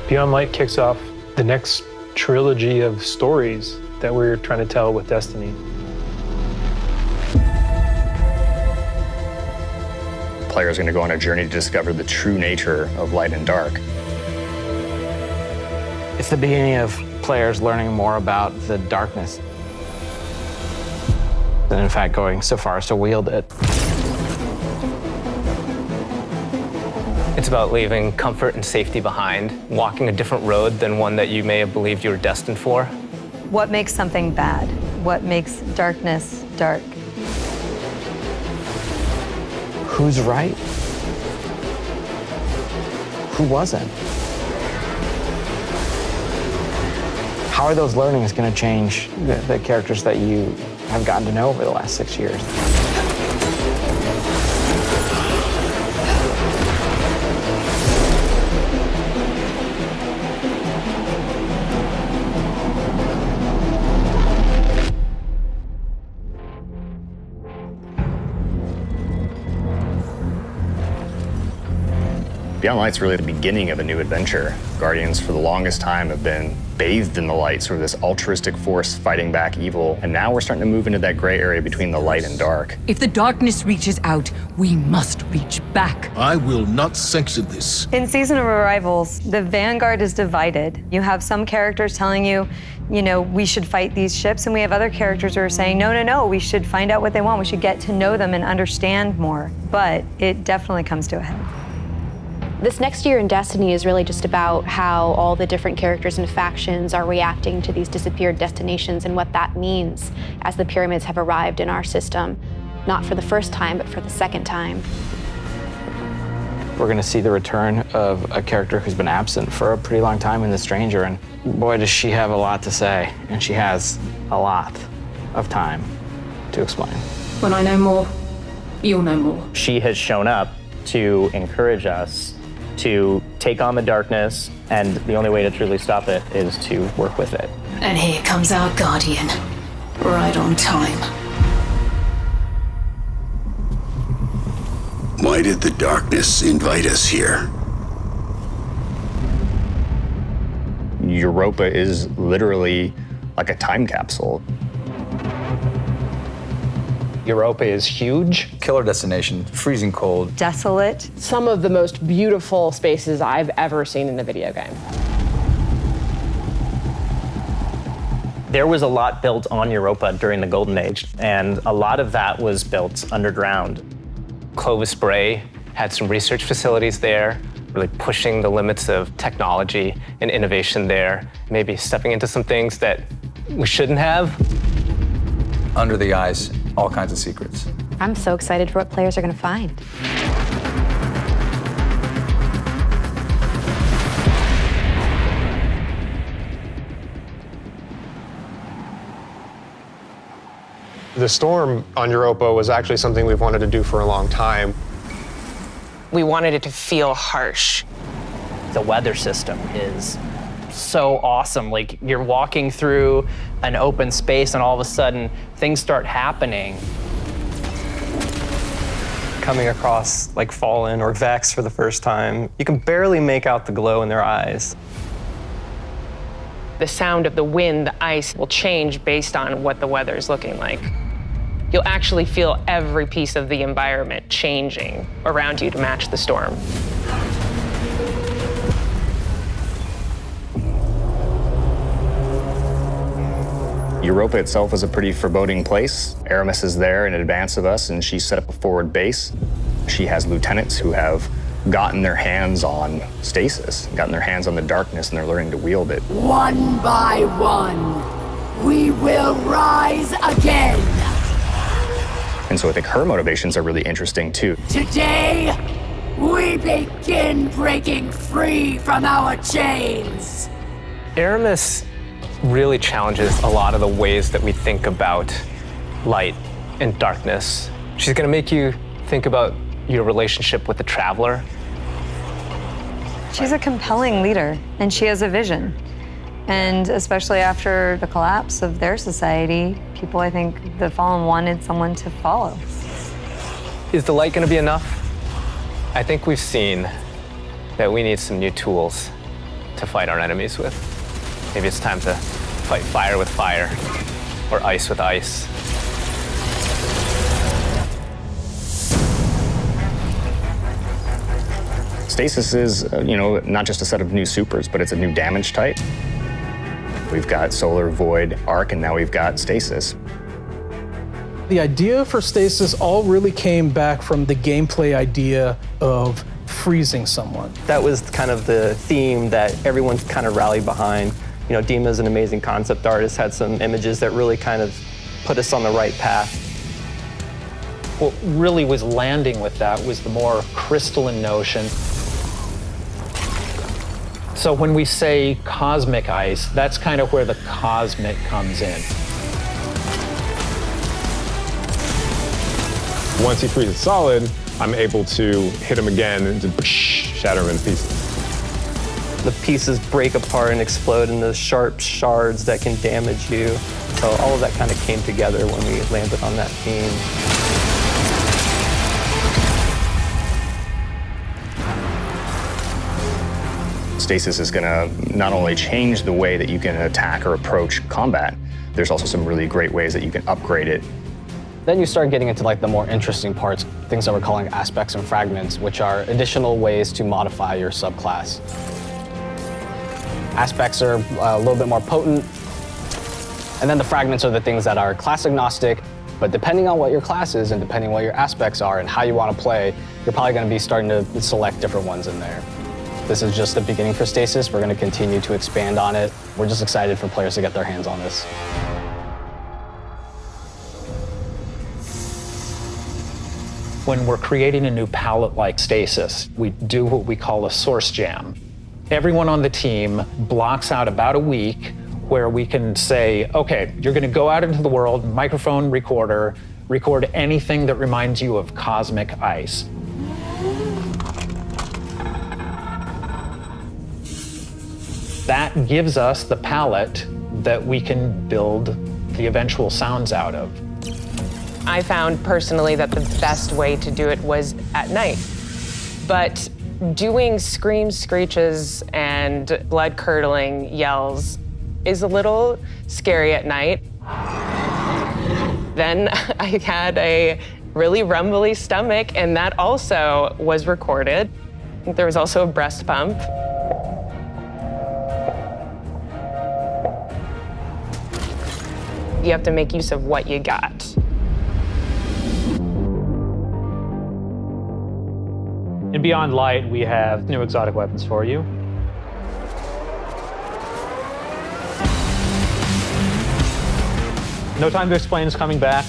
Beyond Light kicks off the next trilogy of stories that we're trying to tell with Destiny. Players are going to go on a journey to discover the true nature of light and dark. It's the beginning of players learning more about the darkness, and in fact going so far as to wield it. It's about leaving comfort and safety behind, walking a different road than one that you may have believed you were destined for. What makes something bad? What makes darkness dark? Who's right? Who wasn't? How are those learnings going to change the characters that you have gotten to know over the last 6 years? Beyond Light's really the beginning of a new adventure. Guardians, for the longest time, have been bathed in the light, sort of this altruistic force fighting back evil. And now we're starting to move into that gray area between the light and dark. If the darkness reaches out, we must reach back. I will not sanction this. In Season of Arrivals, the Vanguard is divided. You have some characters telling you, we should fight these ships, and we have other characters who are saying, no, we should find out what they want. We should get to know them and understand more. But it definitely comes to a head. This next year in Destiny is really just about how all the different characters and factions are reacting to these disappeared destinations and what that means as the pyramids have arrived in our system, not for the first time, but for the second time. We're going to see the return of a character who's been absent for a pretty long time in The Stranger, and boy, does she have a lot to say, and she has a lot of time to explain. When I know more, you'll know more. She has shown up to encourage us to take on the darkness, and the only way to truly stop it is to work with it. And here comes our Guardian, right on time. Why did the darkness invite us here? Europa is literally like a time capsule. Europa is huge. Killer destination, freezing cold. Desolate. Some of the most beautiful spaces I've ever seen in a video game. There was a lot built on Europa during the Golden Age, and a lot of that was built underground. Clovis Bray had some research facilities there, really pushing the limits of technology and innovation there, maybe stepping into some things that we shouldn't have. Under the ice, all kinds of secrets. I'm so excited for what players are going to find. The storm on Europa was actually something we've wanted to do for a long time. We wanted it to feel harsh. The weather system is so awesome. Like, you're walking through an open space and all of a sudden things start happening. Coming across like Fallen or Vex for the first time, you can barely make out the glow in their eyes. The sound of the wind, the ice will change based on what the weather is looking like. You'll actually feel every piece of the environment changing around you to match the storm. Europa itself is a pretty foreboding place. Aramis is there in advance of us, and she's set up a forward base. She has lieutenants who have gotten their hands on Stasis, gotten their hands on the darkness, and they're learning to wield it. One by one, we will rise again. And so I think her motivations are really interesting too. Today, we begin breaking free from our chains. Aramis really challenges a lot of the ways that we think about light and darkness. She's going to make you think about your relationship with the Traveler. She's a compelling leader, and she has a vision. And especially after the collapse of their society, people, I think, the Fallen wanted someone to follow. Is the light going to be enough? I think we've seen that we need some new tools to fight our enemies with. Maybe it's time to fight fire with fire, or ice with ice. Stasis is, not just a set of new supers, but it's a new damage type. We've got Solar, Void, Arc, and now we've got Stasis. The idea for Stasis all really came back from the gameplay idea of freezing someone. That was kind of the theme that everyone's kind of rallied behind. Dima's an amazing concept artist, had some images that really kind of put us on the right path. What really was landing with that was the more crystalline notion. So when we say cosmic ice, that's kind of where the cosmic comes in. Once he freezes solid, I'm able to hit him again and just shatter him in pieces. The pieces break apart and explode into sharp shards that can damage you. So all of that kind of came together when we landed on that theme. Stasis is going to not only change the way that you can attack or approach combat, there's also some really great ways that you can upgrade it. Then you start getting into the more interesting parts, things that we're calling aspects and fragments, which are additional ways to modify your subclass. Aspects are a little bit more potent, and then the fragments are the things that are class agnostic, but depending on what your class is and depending on what your aspects are and how you want to play, you're probably going to be starting to select different ones in there. This is just the beginning for Stasis. We're going to continue to expand on it. We're just excited for players to get their hands on this. When we're creating a new palette like Stasis, we do what we call a source jam. Everyone on the team blocks out about a week where we can say, okay, you're going to go out into the world, microphone, recorder, record anything that reminds you of cosmic ice. That gives us the palette that we can build the eventual sounds out of. I found personally that the best way to do it was at night. But doing screams, screeches, and blood-curdling yells is a little scary at night. Then I had a really rumbly stomach, and that also was recorded. There was also a breast pump. You have to make use of what you got. In Beyond Light, we have new exotic weapons for you. No Time to Explain is coming back.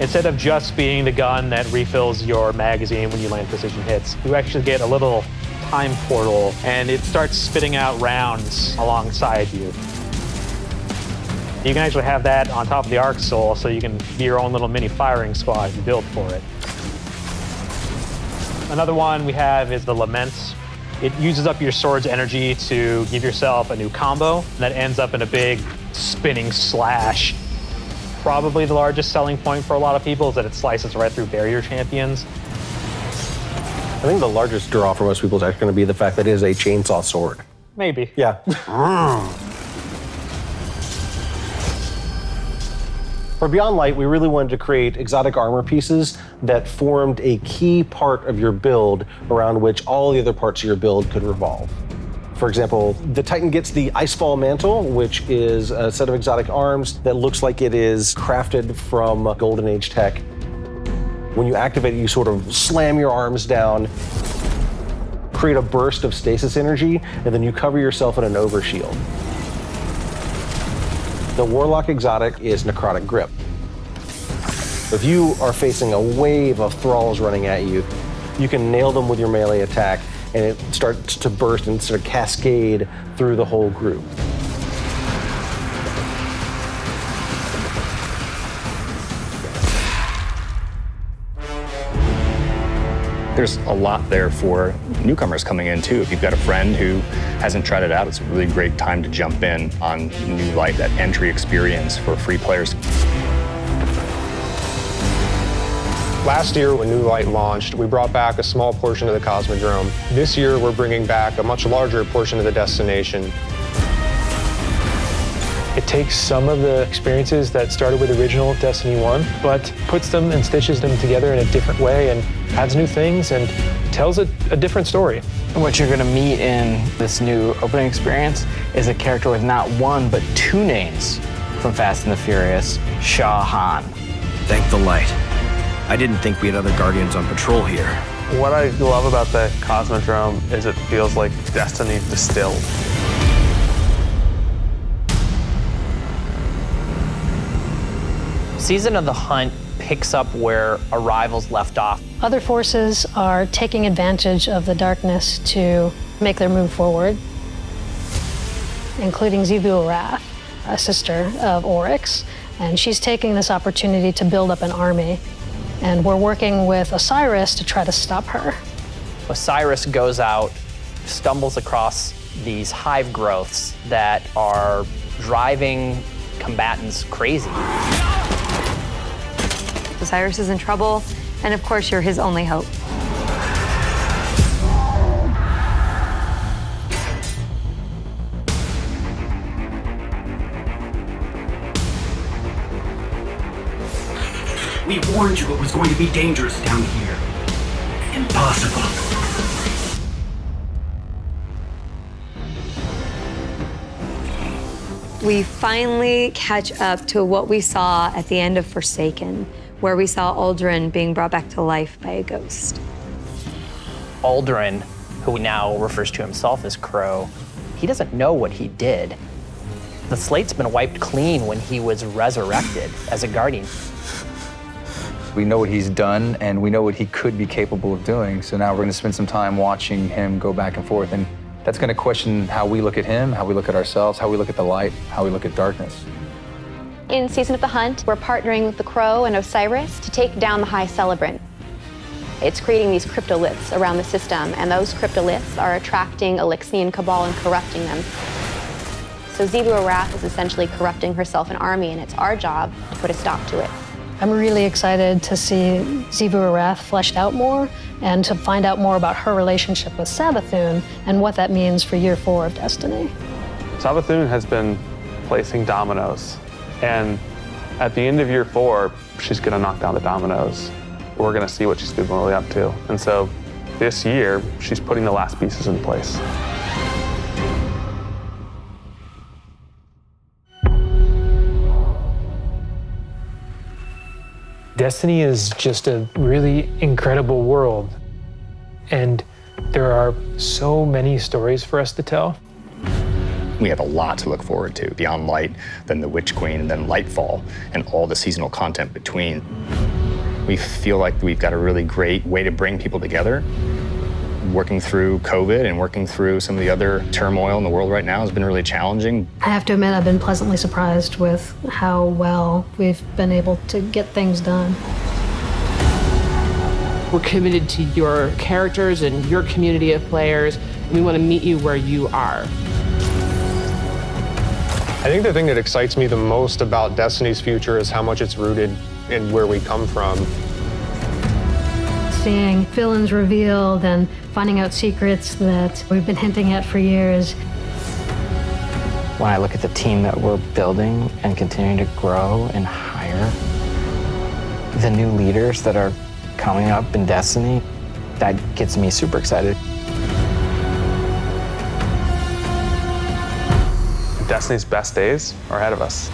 Instead of just being the gun that refills your magazine when you land precision hits, you actually get a little time portal, and it starts spitting out rounds alongside you. You can actually have that on top of the Arc Soul, so you can be your own little mini firing squad if you build for it. Another one we have is the Laments. It uses up your sword's energy to give yourself a new combo, and that ends up in a big spinning slash. Probably the largest selling point for a lot of people is that it slices right through barrier champions. I think the largest draw for most people is actually going to be the fact that it is a chainsaw sword. Maybe. Yeah. For Beyond Light, we really wanted to create exotic armor pieces that formed a key part of your build around which all the other parts of your build could revolve. For example, the Titan gets the Icefall Mantle, which is a set of exotic arms that looks like it is crafted from Golden Age tech. When you activate it, you sort of slam your arms down, create a burst of stasis energy, and then you cover yourself in an overshield. The Warlock exotic is Necrotic Grip. If you are facing a wave of thralls running at you, you can nail them with your melee attack, and it starts to burst and sort of cascade through the whole group. There's a lot there for newcomers coming in too. If you've got a friend who hasn't tried it out, it's a really great time to jump in on New Light, that entry experience for free players. Last year, when New Light launched, we brought back a small portion of the Cosmodrome. This year, we're bringing back a much larger portion of the destination. It takes some of the experiences that started with original Destiny 1, but puts them and stitches them together in a different way and adds new things and tells a different story. What you're gonna meet in this new opening experience is a character with not one, but two names from Fast and the Furious, Shah Han. Thank the light. I didn't think we had other Guardians on patrol here. What I love about the Cosmodrome is it feels like Destiny distilled. Season of the Hunt picks up where Arrival's left off. Other forces are taking advantage of the darkness to make their move forward, including Xivu Arath, a sister of Oryx, and she's taking this opportunity to build up an army. And we're working with Osiris to try to stop her. Osiris goes out, stumbles across these hive growths that are driving combatants crazy. Osiris is in trouble, and of course, you're his only hope. We warned you it was going to be dangerous down here. Impossible. We finally catch up to what we saw at the end of Forsaken, where we saw Aldrin being brought back to life by a ghost. Aldrin, who now refers to himself as Crow, he doesn't know what he did. The slate's been wiped clean when he was resurrected as a Guardian. We know what he's done, and we know what he could be capable of doing. So now we're going to spend some time watching him go back and forth. And that's going to question how we look at him, how we look at ourselves, how we look at the light, how we look at darkness. In Season of the Hunt, we're partnering with the Crow and Osiris to take down the High Celebrant. It's creating these cryptoliths around the system, and those cryptoliths are attracting Elixian Cabal and corrupting them. So Xivu Arath is essentially corrupting herself and army, and it's our job to put a stop to it. I'm really excited to see Xivu Arath fleshed out more and to find out more about her relationship with Savathun and what that means for year 4 of Destiny. Savathun has been placing dominoes, and at the end of year 4, she's gonna knock down the dominoes. We're gonna see what she's been really up to. And so this year, she's putting the last pieces in place. Destiny is just a really incredible world, and there are so many stories for us to tell. We have a lot to look forward to beyond Light, then the Witch Queen, and then Lightfall, and all the seasonal content between. We feel like we've got a really great way to bring people together. Working through COVID and working through some of the other turmoil in the world right now has been really challenging. I have to admit, I've been pleasantly surprised with how well we've been able to get things done. We're committed to your characters and your community of players. We want to meet you where you are. I think the thing that excites me the most about Destiny's future is how much it's rooted in where we come from. Seeing villains revealed and finding out secrets that we've been hinting at for years. When I look at the team that we're building and continuing to grow and hire, the new leaders that are coming up in Destiny, that gets me super excited. Destiny's best days are ahead of us.